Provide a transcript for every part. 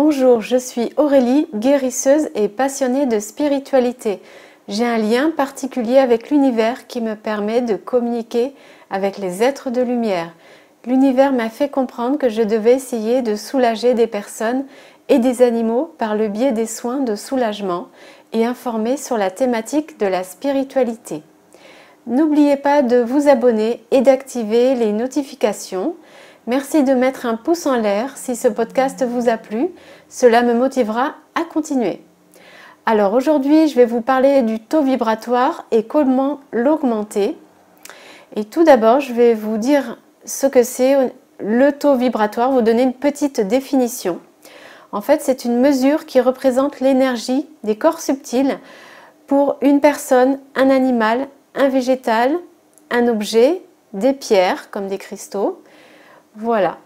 Bonjour, je suis Aurélie, guérisseuse et passionnée de spiritualité. J'ai un lien particulier avec l'univers qui me permet de communiquer avec les êtres de lumière. L'univers m'a fait comprendre que je devais essayer de soulager des personnes et des animaux par le biais des soins de soulagement et informer sur la thématique de la spiritualité. N'oubliez pas de vous abonner et d'activer les notifications. Merci de mettre un pouce en l'air si ce podcast vous a plu, cela me motivera à continuer. Alors aujourd'hui, je vais vous parler du taux vibratoire et comment l'augmenter. Et tout d'abord, je vais vous dire ce que c'est le taux vibratoire, vous donner une petite définition. En fait, c'est une mesure qui représente l'énergie des corps subtils pour une personne, un animal, un végétal, un objet, des pierres comme des cristaux. Voilà.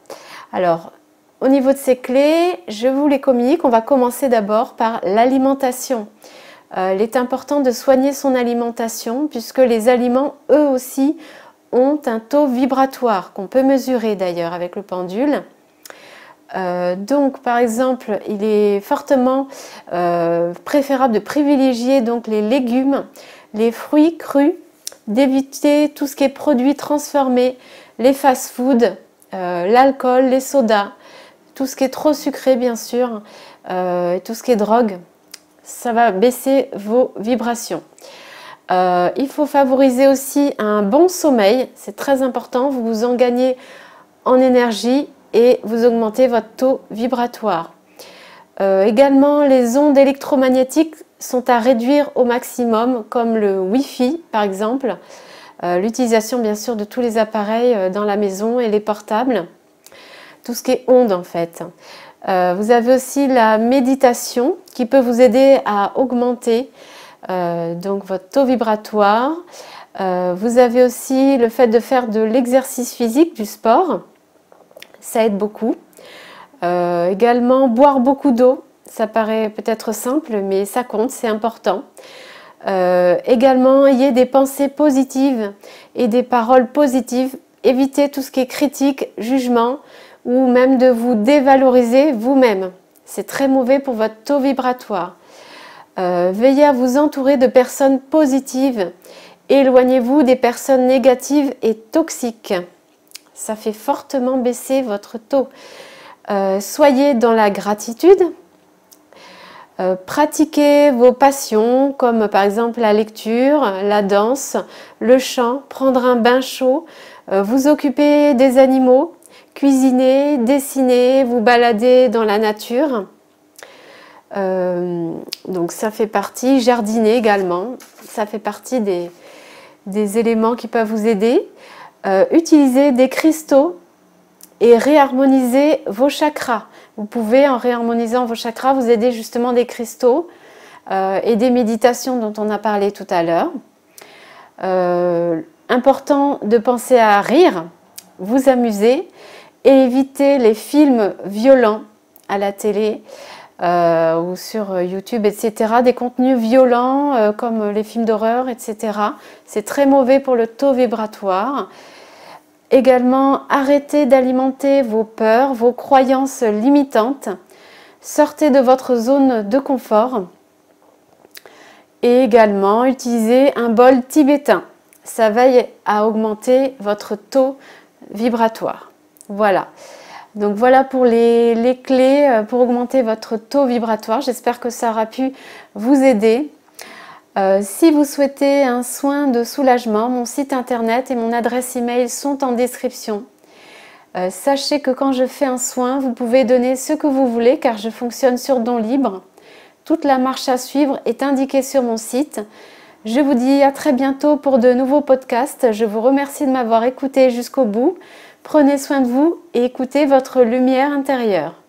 Alors, au niveau de ces clés, je vous les communique. On va commencer d'abord par l'alimentation. Il est important de soigner son alimentation puisque les aliments, eux aussi, ont un taux vibratoire qu'on peut mesurer d'ailleurs avec le pendule. Donc, par exemple, il est fortement préférable de privilégier donc les légumes, les fruits crus, d'éviter tout ce qui est produits transformés, les fast-foods, l'alcool, les sodas, tout ce qui est trop sucré bien sûr, tout ce qui est drogue, ça va baisser vos vibrations. Il faut favoriser aussi un bon sommeil, c'est très important, vous vous en gagnez en énergie et vous augmentez votre taux vibratoire. Également, les ondes électromagnétiques sont à réduire au maximum, comme le Wi-Fi par exemple. L'utilisation bien sûr de tous les appareils dans la maison et les portables, tout ce qui est ondes en fait. Vous avez aussi la méditation qui peut vous aider à augmenter donc votre taux vibratoire. Vous avez aussi le fait de faire de l'exercice physique, du sport, ça aide beaucoup. Également boire beaucoup d'eau, ça paraît peut-être simple mais ça compte, c'est important. Également, ayez des pensées positives et des paroles positives. Évitez tout ce qui est critique, jugement ou même de vous dévaloriser vous-même. C'est très mauvais pour votre taux vibratoire. Veillez à vous entourer de personnes positives. Éloignez-vous des personnes négatives et toxiques. Ça fait fortement baisser votre taux. Soyez dans la gratitude. Pratiquez vos passions comme par exemple la lecture, la danse, le chant, prendre un bain chaud, vous occuper des animaux, cuisiner, dessiner, vous balader dans la nature. Donc ça fait partie, jardiner également, ça fait partie des éléments qui peuvent vous aider. Utilisez des cristaux et réharmoniser vos chakras. Vous pouvez, en réharmonisant vos chakras, vous aider justement des cristaux et des méditations dont on a parlé tout à l'heure. Important de penser à rire, vous amuser et éviter les films violents à la télé ou sur YouTube, etc. Des contenus violents comme les films d'horreur, etc. C'est très mauvais pour le taux vibratoire. Également, arrêtez d'alimenter vos peurs, vos croyances limitantes. Sortez de votre zone de confort. Et également, utilisez un bol tibétain. Ça veille à augmenter votre taux vibratoire. Voilà. Donc voilà pour les clés pour augmenter votre taux vibratoire. J'espère que ça aura pu vous aider. Si vous souhaitez un soin de soulagement, mon site internet et mon adresse email sont en description. Sachez que quand je fais un soin, vous pouvez donner ce que vous voulez car je fonctionne sur don libre. Toute la marche à suivre est indiquée sur mon site. Je vous dis à très bientôt pour de nouveaux podcasts. Je vous remercie de m'avoir écouté jusqu'au bout. Prenez soin de vous et écoutez votre lumière intérieure.